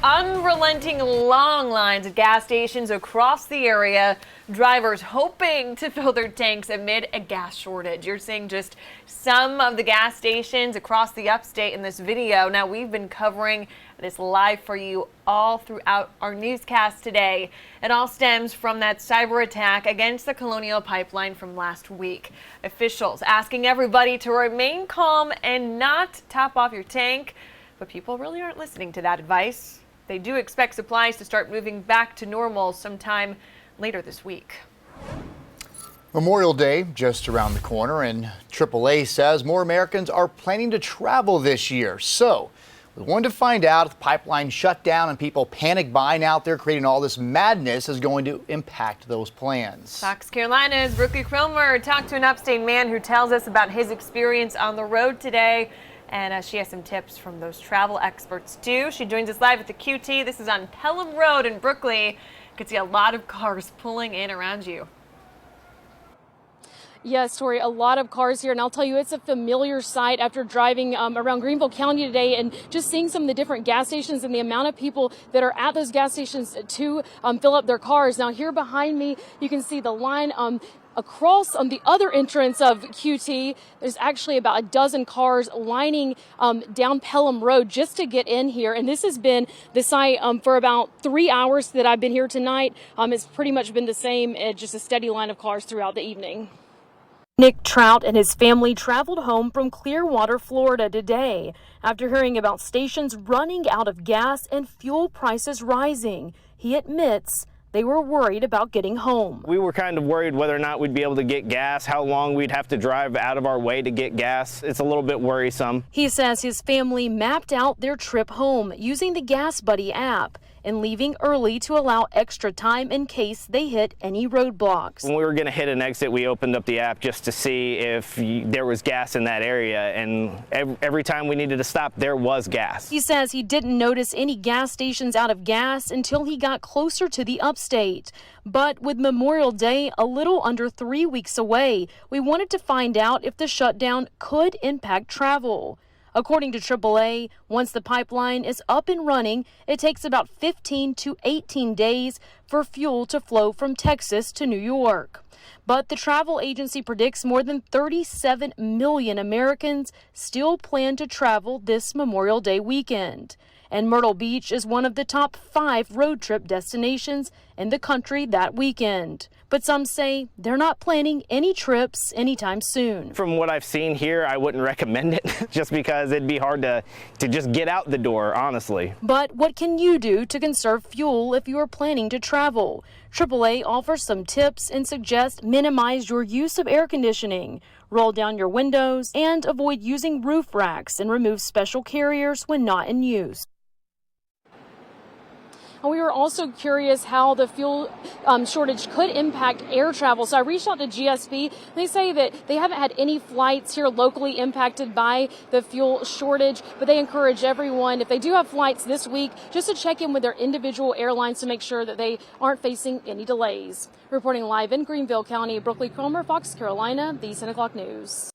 unrelenting long lines at gas stations across the area. Drivers hoping to fill their tanks amid a gas shortage. You're seeing just some of the gas stations across the upstate in this video. Now, we've been covering this live for you all throughout our newscast today. It all stems from that cyber attack against the Colonial Pipeline from last week. Officials asking everybody to remain calm and not top off your tank. But people really aren't listening to that advice. They do expect supplies to start moving back to normal sometime later this week. Memorial Day just around the corner, and AAA says more Americans are planning to travel this year. So we wanted to find out if the pipeline shut down and people panic buying out there creating all this madness is going to impact those plans. Fox Carolina's Brookley Cromer talked to an upstate man who tells us about his experience on the road today. And she has some tips from those travel experts, too. She joins us live at the QT. This is on Pelham Road in Brookley. You can see a lot of cars pulling in around you. Yes, Tori, a lot of cars here, and I'll tell you, it's a familiar sight after driving around Greenville County today and just seeing some of the different gas stations and the amount of people that are at those gas stations to fill up their cars. Now, here behind me, you can see the line across on the other entrance of QT. There's actually about a dozen cars lining down Pelham Road just to get in here. And this has been the site for about 3 hours that I've been here tonight. It's pretty much been the same, just a steady line of cars throughout the evening. Nick Trout and his family traveled home from Clearwater, Florida today after hearing about stations running out of gas and fuel prices rising. He admits they were worried about getting home. We were kind of worried whether or not we'd be able to get gas, how long we'd have to drive out of our way to get gas. It's a little bit worrisome. He says his family mapped out their trip home using the Gas Buddy app and leaving early to allow extra time in case they hit any roadblocks. When we were going to hit an exit, we opened up the app just to see if there was gas in that area, and every time we needed to stop, there was gas. He says he didn't notice any gas stations out of gas until he got closer to the upstate. But with Memorial Day a little under 3 weeks away, we wanted to find out if the shutdown could impact travel. According to AAA, once the pipeline is up and running, it takes about 15 to 18 days for fuel to flow from Texas to New York. But the travel agency predicts more than 37 million Americans still plan to travel this Memorial Day weekend. And Myrtle Beach is one of the top 5 road trip destinations in the country that weekend. But some say they're not planning any trips anytime soon. From what I've seen here, I wouldn't recommend it just because it'd be hard to just get out the door, honestly. But what can you do to conserve fuel if you are planning to travel? AAA offers some tips and suggests minimize your use of air conditioning, roll down your windows, and avoid using roof racks and remove special carriers when not in use. And we were also curious how the fuel shortage could impact air travel. So I reached out to GSP. They say that they haven't had any flights here locally impacted by the fuel shortage, but they encourage everyone, if they do have flights this week, just to check in with their individual airlines to make sure that they aren't facing any delays. Reporting live in Greenville County, Brookley Cromer, Fox Carolina, the 10 o'clock news.